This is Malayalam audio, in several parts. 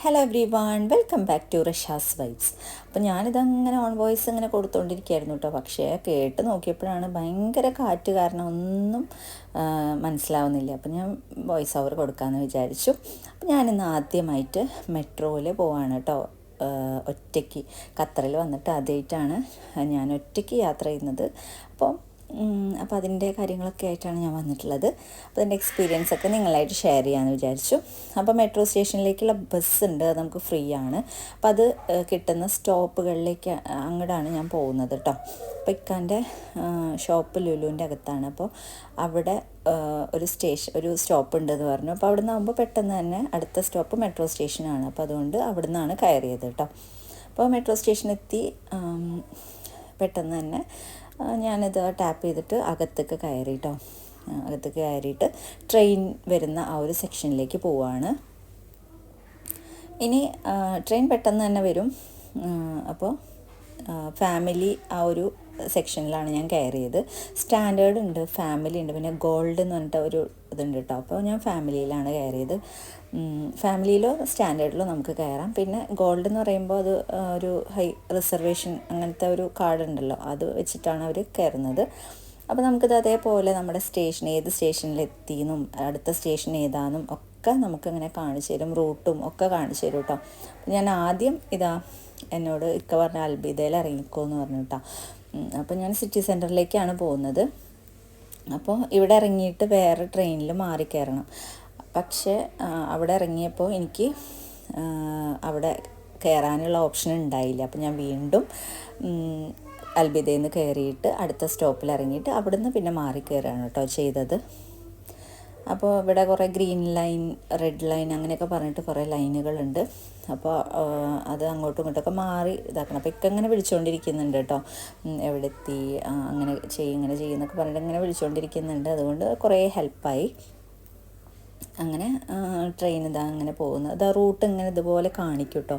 Hello everyone, welcome back to Rasha's vibes. അപ്പോൾ ഞാനിതങ്ങനെ ഓൺ വോയിസ് ഇങ്ങനെ കൊടുത്തുകൊണ്ടിരിക്കുകയായിരുന്നു കേട്ടോ. പക്ഷേ കേട്ട് നോക്കിയപ്പോഴാണ് ഭയങ്കര കാറ്റ് കാരണം ഒന്നും മനസ്സിലാവുന്നില്ല. അപ്പോൾ ഞാൻ വോയിസ് ഓവർ കൊടുക്കാമെന്ന് വിചാരിച്ചു. അപ്പോൾ ഞാനിന്ന് ആദ്യമായിട്ട് മെട്രോയിൽ പോവാണ് കേട്ടോ. ഒറ്റയ്ക്ക് ഖത്തറിൽ വന്നിട്ട് ആദ്യമായിട്ടാണ് ഞാൻ ഒറ്റയ്ക്ക് യാത്ര ചെയ്യുന്നത്. അപ്പോൾ അതിൻ്റെ കാര്യങ്ങളൊക്കെ ആയിട്ടാണ് ഞാൻ വന്നിട്ടുള്ളത്. അപ്പോൾ അതിൻ്റെ എക്സ്പീരിയൻസൊക്കെ നിങ്ങളായിട്ട് ഷെയർ ചെയ്യാമെന്ന് വിചാരിച്ചു. അപ്പോൾ മെട്രോ സ്റ്റേഷനിലേക്കുള്ള ബസ് ഉണ്ട്, അത് നമുക്ക് ഫ്രീ ആണ്. അപ്പോൾ അത് കിട്ടുന്ന സ്റ്റോപ്പുകളിലേക്ക് അങ്ങോട്ടാണ് ഞാൻ പോകുന്നത് കേട്ടോ. അപ്പോൾ ഇക്കാൻ്റെ ഷോപ്പ് ലുലുവിൻ്റെ അകത്താണ്. അപ്പോൾ അവിടെ ഒരു സ്റ്റോപ്പ് ഉണ്ടെന്ന് പറഞ്ഞു. അപ്പോൾ അവിടെ നിന്നാകുമ്പോൾ പെട്ടെന്ന് തന്നെ അടുത്ത സ്റ്റോപ്പ് മെട്രോ സ്റ്റേഷനാണ്. അപ്പോൾ അതുകൊണ്ട് അവിടെ നിന്നാണ് കയറിയത് കേട്ടോ. അപ്പോൾ മെട്രോ സ്റ്റേഷനെത്തി പെട്ടെന്ന് തന്നെ ഞാനിത് ടാപ്പ് ചെയ്തിട്ട് അകത്തേക്ക് കയറി കേട്ടോ. അകത്തേക്ക് കയറിയിട്ട് ട്രെയിൻ വരുന്ന ആ ഒരു സെക്ഷനിലേക്ക് പോവുകയാണ്. ഇനി ട്രെയിൻ പെട്ടെന്ന് തന്നെ വരും. അപ്പോൾ ഫാമിലി ആ ഒരു സെക്ഷനിലാണ് ഞാൻ കയറിയത്. സ്റ്റാൻഡേർഡ് ഉണ്ട്, ഫാമിലി ഉണ്ട്, പിന്നെ ഗോൾഡ് എന്ന് പറഞ്ഞിട്ട് ഒരു ഇതുണ്ട് കേട്ടോ. അപ്പോൾ ഞാൻ ഫാമിലിയിലാണ് കയറിയത്. ഫാമിലിയിലോ സ്റ്റാൻഡേർഡിലോ നമുക്ക് കയറാം. പിന്നെ ഗോൾഡ് എന്ന് പറയുമ്പോൾ അത് ഒരു ഹൈ റിസർവേഷൻ അങ്ങനത്തെ ഒരു കാർഡ് ഉണ്ടല്ലോ, അത് വെച്ചിട്ടാണ് അവർ കയറുന്നത്. അപ്പോൾ നമുക്കിത് അതേപോലെ നമ്മുടെ സ്റ്റേഷൻ ഏത് സ്റ്റേഷനിലെത്തിയെന്നും അടുത്ത സ്റ്റേഷൻ ഏതാണെന്നും ഒക്കെ നമുക്കിങ്ങനെ കാണിച്ചു തരും. റൂട്ടും ഒക്കെ കാണിച്ചു തരും കേട്ടോ. ഞാൻ ആദ്യം എന്നോട് ഇക്ക പറഞ്ഞ അൽബിദയിൽ ഇറങ്ങിക്കോന്ന് പറഞ്ഞു കേട്ടോ. അപ്പോൾ ഞാൻ സിറ്റി സെൻറ്ററിലേക്കാണ് പോകുന്നത്. അപ്പോൾ ഇവിടെ ഇറങ്ങിയിട്ട് വേറെ ട്രെയിനിൽ മാറി കയറണം. പക്ഷേ അവിടെ ഇറങ്ങിയപ്പോൾ എനിക്ക് അവിടെ കയറാനുള്ള ഓപ്ഷൻ ഉണ്ടായില്ല. അപ്പോൾ ഞാൻ വീണ്ടും അൽബിദയിൽ നിന്ന് കയറിയിട്ട് അടുത്ത സ്റ്റോപ്പിൽ ഇറങ്ങിയിട്ട് അവിടെ നിന്ന് പിന്നെ മാറി കയറുകയാണ് കേട്ടോ ചെയ്തത്. അപ്പോൾ ഇവിടെ കുറേ ഗ്രീൻ ലൈൻ, റെഡ് ലൈൻ അങ്ങനെയൊക്കെ പറഞ്ഞിട്ട് കുറേ ലൈനുകളുണ്ട്. അപ്പോൾ അത് അങ്ങോട്ടും ഇങ്ങോട്ടൊക്കെ മാറി ഇതാക്കണം. അപ്പോൾ ഇങ്ങനെ വിളിച്ചുകൊണ്ടിരിക്കുന്നുണ്ട് കേട്ടോ, എവിടെ എത്തി, അങ്ങനെ ഇങ്ങനെ ചെയ്യുന്നൊക്കെ പറഞ്ഞിട്ട് ഇങ്ങനെ വിളിച്ചുകൊണ്ടിരിക്കുന്നുണ്ട്. അതുകൊണ്ട് കുറേ ഹെൽപ്പായി. അങ്ങനെ ട്രെയിൻ അങ്ങനെ പോകുന്നത്. അത് റൂട്ട് ഇങ്ങനെ ഇതുപോലെ കാണിക്കും കേട്ടോ.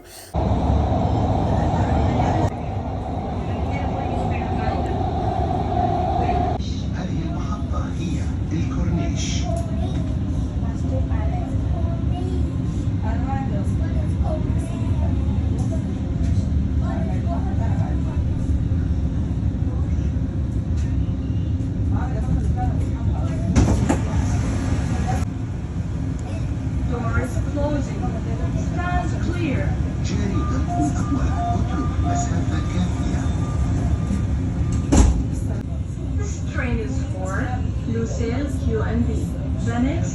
QNB. The next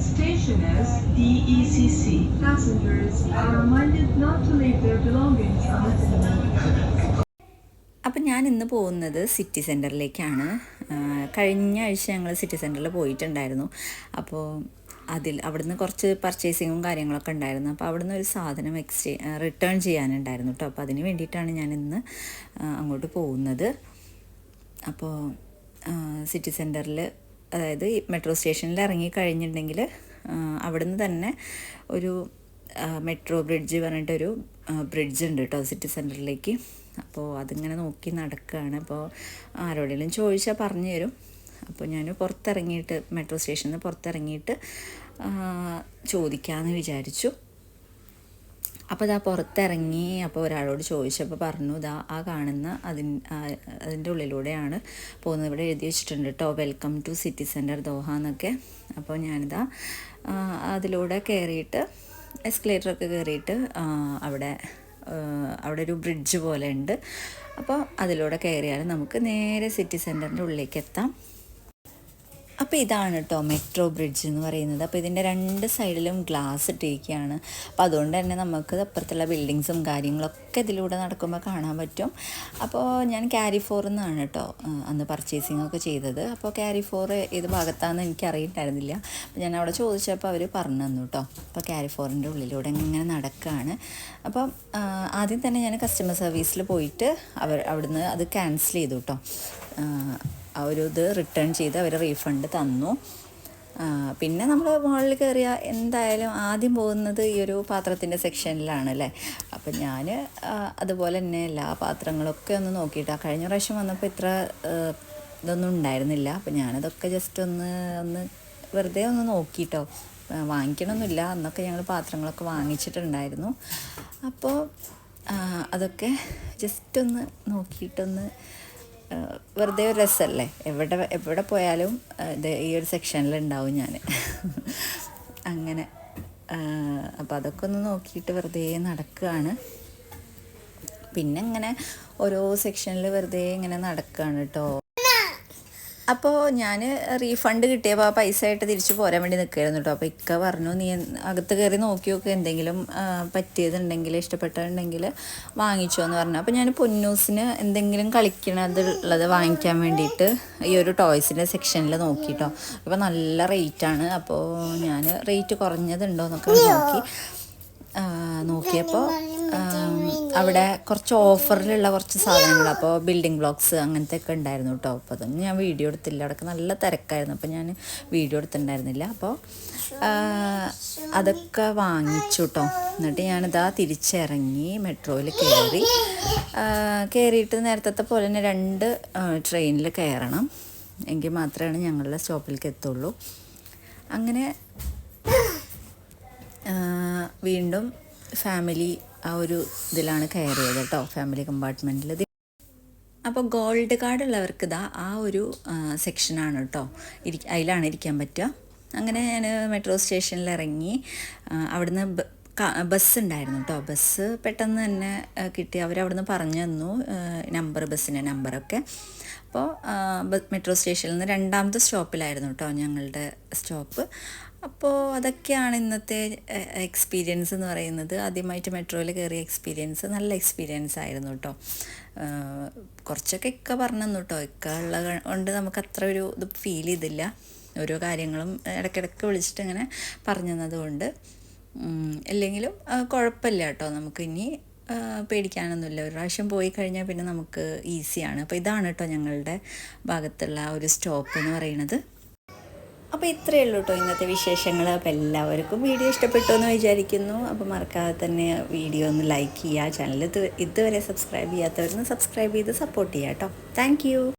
station is DECC. Passengers are reminded not to leave their belongings on the table. അപ്പം ഞാൻ ഇന്ന് പോകുന്നത് സിറ്റി സെൻറ്ററിലേക്കാണ്. കഴിഞ്ഞ ആഴ്ച ഞങ്ങൾ സിറ്റി സെൻറ്ററിൽ പോയിട്ടുണ്ടായിരുന്നു. അപ്പോൾ അവിടുന്ന് കുറച്ച് പർച്ചേസിങ്ങും കാര്യങ്ങളൊക്കെ ഉണ്ടായിരുന്നു. അപ്പോൾ അവിടുന്ന് ഒരു സാധനം റിട്ടേൺ ചെയ്യാനുണ്ടായിരുന്നു കേട്ടോ. അപ്പോൾ അതിന് വേണ്ടിയിട്ടാണ് ഞാൻ ഇന്ന് അങ്ങോട്ട് പോകുന്നത്. അപ്പോൾ സിറ്റി സെൻറ്ററിൽ, അതായത് മെട്രോ സ്റ്റേഷനിൽ ഇറങ്ങി കഴിഞ്ഞിട്ടുണ്ടെങ്കിൽ അവിടുന്ന് തന്നെ ഒരു മെട്രോ ബ്രിഡ്ജ് പറഞ്ഞിട്ടൊരു ബ്രിഡ്ജ് ഉണ്ട് കേട്ടോ സിറ്റി സെൻറ്ററിലേക്ക്. അപ്പോൾ അതിങ്ങനെ നോക്കി നടക്കുകയാണ്. അപ്പോൾ ആരോടെങ്കിലും ചോദിച്ചാൽ പറഞ്ഞു തരും. അപ്പോൾ ഞാൻ പുറത്തിറങ്ങിയിട്ട് മെട്രോ സ്റ്റേഷനിൽ നിന്ന് പുറത്തിറങ്ങിയിട്ട് ചോദിക്കാമെന്ന് വിചാരിച്ചു. അപ്പോൾ പുറത്തിറങ്ങി. അപ്പോൾ ഒരാളോട് ചോദിച്ചപ്പോൾ പറഞ്ഞു, ആ കാണുന്ന അതിൻ്റെ ഉള്ളിലൂടെയാണ് പോകുന്നത്. ഇവിടെ എഴുതി വെച്ചിട്ടുണ്ട് കേട്ടോ, welcome to city centre Doha എന്നൊക്കെ. അപ്പോൾ ഞാനിതാ അതിലൂടെ കയറിയിട്ട് എസ്കലേറ്ററൊക്കെ കയറിയിട്ട് അവിടെ ഒരു ബ്രിഡ്ജ് പോലെ ഉണ്ട്. അപ്പോൾ അതിലൂടെ കയറിയാൽ നമുക്ക് നേരെ സിറ്റി സെൻറ്ററിൻ്റെ ഉള്ളിലേക്ക് എത്താം. അപ്പോൾ ഇതാണ് കേട്ടോ മെട്രോ ബ്രിഡ്ജ് എന്ന് പറയുന്നത്. അപ്പോൾ ഇതിൻ്റെ രണ്ട് സൈഡിലും ഗ്ലാസ് ഇട്ടിരിക്കുകയാണ്. അപ്പോൾ അതുകൊണ്ട് തന്നെ നമുക്ക് അപ്പുറത്തുള്ള ബിൽഡിങ്സും കാര്യങ്ങളൊക്കെ ഇതിലൂടെ നടക്കുമ്പോൾ കാണാൻ പറ്റും. അപ്പോൾ ഞാൻ കാരിഫോറിൽ നിന്നാണ് കേട്ടോ അന്ന് പർച്ചേസിംഗ് ഒക്കെ ചെയ്തത്. അപ്പോൾ കാരിഫോർ ഏത് ഭാഗത്താണെന്ന് എനിക്ക് അറിയില്ലായിരുന്നില്ല. അപ്പോൾ ഞാൻ അവിടെ ചോദിച്ചപ്പോൾ അവർ പറഞ്ഞു തന്നു കേട്ടോ. അപ്പോൾ കാരിഫോറിൻ്റെ ഉള്ളിലൂടെ ഇങ്ങനെ നടക്കുകയാണ്. അപ്പം ആദ്യം തന്നെ ഞാൻ കസ്റ്റമർ സർവീസിൽ പോയിട്ട് അവിടുന്ന് അത് ക്യാൻസൽ ചെയ്തു കേട്ടോ. ഇത് റിട്ടേൺ ചെയ്ത് അവർ റീഫണ്ട് തന്നു. പിന്നെ നമ്മൾ മുകളിൽ കയറിയാൽ എന്തായാലും ആദ്യം പോകുന്നത് ഈ ഒരു പാത്രത്തിൻ്റെ സെക്ഷനിലാണ് അല്ലേ. അപ്പം ഞാൻ അതുപോലെ തന്നെ എല്ലാ പാത്രങ്ങളൊക്കെ ഒന്ന് നോക്കിയിട്ടാണ്. കഴിഞ്ഞ പ്രാവശ്യം വന്നപ്പോൾ ഇത്ര ഇതൊന്നും ഉണ്ടായിരുന്നില്ല. അപ്പം ഞാനതൊക്കെ ജസ്റ്റ് ഒന്ന് വെറുതെ ഒന്ന് നോക്കിയിട്ടോ. വാങ്ങിക്കണമെന്നില്ല, അന്നൊക്കെ ഞങ്ങൾ പാത്രങ്ങളൊക്കെ വാങ്ങിച്ചിട്ടുണ്ടായിരുന്നു. അപ്പോൾ അതൊക്കെ ജസ്റ്റ് ഒന്ന് നോക്കിയിട്ടൊന്ന് വെറുതെ ഒരു രസമല്ലേ, എവിടെ പോയാലും ഇത് ഈ ഒരു സെക്ഷനിലുണ്ടാവും ഞാൻ. അങ്ങനെ അപ്പോൾ അതൊക്കെ ഒന്ന് നോക്കിയിട്ട് വെറുതെ നടക്കുകയാണ്. പിന്നെ ഇങ്ങനെ ഓരോ സെക്ഷനിൽ വെറുതെ ഇങ്ങനെ നടക്കുകയാണ് കേട്ടോ. അപ്പോൾ ഞാൻ റീഫണ്ട് കിട്ടിയപ്പോൾ ആ പൈസ ആയിട്ട് തിരിച്ചു പോരാൻ വേണ്ടി നിൽക്കുകയായിരുന്നു കേട്ടോ. അപ്പോൾ ഇക്ക പറഞ്ഞു, നീ അകത്ത് കയറി നോക്കി നോക്ക്, എന്തെങ്കിലും പറ്റിയതുണ്ടെങ്കിൽ ഇഷ്ടപ്പെട്ടതുണ്ടെങ്കിൽ വാങ്ങിച്ചോ എന്ന് പറഞ്ഞു. അപ്പോൾ ഞാൻ പൊന്നൂസിന് എന്തെങ്കിലും കളിക്കണതുള്ളത് വാങ്ങിക്കാൻ വേണ്ടിയിട്ട് ഈ ഒരു ടോയ്സിൻ്റെ സെക്ഷനിൽ നോക്കി കേട്ടോ. അപ്പോൾ നല്ല റേറ്റാണ്. അപ്പോൾ ഞാൻ റേറ്റ് കുറഞ്ഞതുണ്ടോ എന്നൊക്കെ നോക്കിയപ്പോൾ അവിടെ കുറച്ച് ഓഫറിലുള്ള കുറച്ച് സാധനങ്ങൾ, അപ്പോൾ ബിൽഡിംഗ് ബ്ലോക്സ് അങ്ങനത്തെ ഒക്കെ ഉണ്ടായിരുന്നു കേട്ടോ. അപ്പോൾ അതൊന്നും ഞാൻ വീഡിയോ എടുത്തില്ല, അവിടെയൊക്കെ നല്ല തിരക്കായിരുന്നു, അപ്പോൾ ഞാൻ വീഡിയോ എടുത്തിട്ടുണ്ടായിരുന്നില്ല. അപ്പോൾ അതൊക്കെ വാങ്ങിച്ചു കേട്ടോ. എന്നിട്ട് ഞാനിതാ തിരിച്ചിറങ്ങി മെട്രോയിൽ കയറിയിട്ട് നേരത്തെ പോലെ തന്നെ 2 ട്രെയിനിൽ കയറണം, എങ്കിൽ മാത്രമേ ഞങ്ങളുടെ സ്റ്റോപ്പിലേക്ക് എത്തുള്ളൂ. അങ്ങനെ വീണ്ടും ഫാമിലി ആ ഒരു ഇതിലാണ് കയറിയത് കേട്ടോ, ഫാമിലി കമ്പാർട്ട്മെൻറ്റിൽ. അപ്പോൾ ഗോൾഡ് കാർഡ് ഉള്ളവർക്ക് ഇതാ ആ ഒരു സെക്ഷനാണ് കേട്ടോ, അതിലാണ് ഇരിക്കാൻ പറ്റുക. അങ്ങനെ ഞാൻ മെട്രോ സ്റ്റേഷനിൽ ഇറങ്ങി. അവിടുന്ന് ബസ് ഉണ്ടായിരുന്നു കേട്ടോ. ബസ് പെട്ടെന്ന് തന്നെ കിട്ടി, അവരവിടുന്ന് പറഞ്ഞു തന്നു ബസ്സിൻ്റെ നമ്പറൊക്കെ. അപ്പോൾ മെട്രോ സ്റ്റേഷനിൽ നിന്ന് 2ാമത്തെ സ്റ്റോപ്പിലായിരുന്നു കേട്ടോ ഞങ്ങളുടെ സ്റ്റോപ്പ്. അപ്പോൾ അതൊക്കെയാണ് ഇന്നത്തെ എക്സ്പീരിയൻസ് എന്ന് പറയുന്നത്. ആദ്യമായിട്ട് മെട്രോയിൽ കയറിയ എക്സ്പീരിയൻസ് നല്ല എക്സ്പീരിയൻസ് ആയിരുന്നു കേട്ടോ. കുറച്ചൊക്കെ ഇക്ക പറഞ്ഞു തന്നു കേട്ടോ. ഇക്ക ഉള്ളത് കൊണ്ട് നമുക്ക് അത്ര ഒരു ഇത് ഫീൽ ചെയ്തില്ല. ഓരോ കാര്യങ്ങളും ഇടയ്ക്കിടയ്ക്ക് വിളിച്ചിട്ട് ഇങ്ങനെ പറഞ്ഞു തന്നതുകൊണ്ട്. അല്ലെങ്കിലും കുഴപ്പമില്ല കേട്ടോ, നമുക്ക് ഇനി പേടിക്കാനൊന്നുമില്ല. ഒരു പ്രാവശ്യം പോയി കഴിഞ്ഞാൽ പിന്നെ നമുക്ക് ഈസിയാണ്. അപ്പോൾ ഇതാണ് കേട്ടോ ഞങ്ങളുടെ ഭാഗത്തുള്ള ഒരു സ്റ്റോപ്പ് എന്ന് പറയുന്നത്. അപ്പോൾ ഇത്രയേ ഉള്ളൂ കേട്ടോ ഇന്നത്തെ വിശേഷങ്ങൾ. അപ്പോൾ എല്ലാവർക്കും വീഡിയോ ഇഷ്ടപ്പെട്ടു എന്ന് വിചാരിക്കുന്നു. അപ്പോൾ മറക്കാതെ തന്നെ വീഡിയോ ഒന്ന് ലൈക്ക് ചെയ്യുക. ചാനൽ ഇതുവരെ സബ്സ്ക്രൈബ് ചെയ്യാത്തവരൊന്ന് സബ്സ്ക്രൈബ് ചെയ്ത് സപ്പോർട്ട് ചെയ്യുക കേട്ടോ. താങ്ക്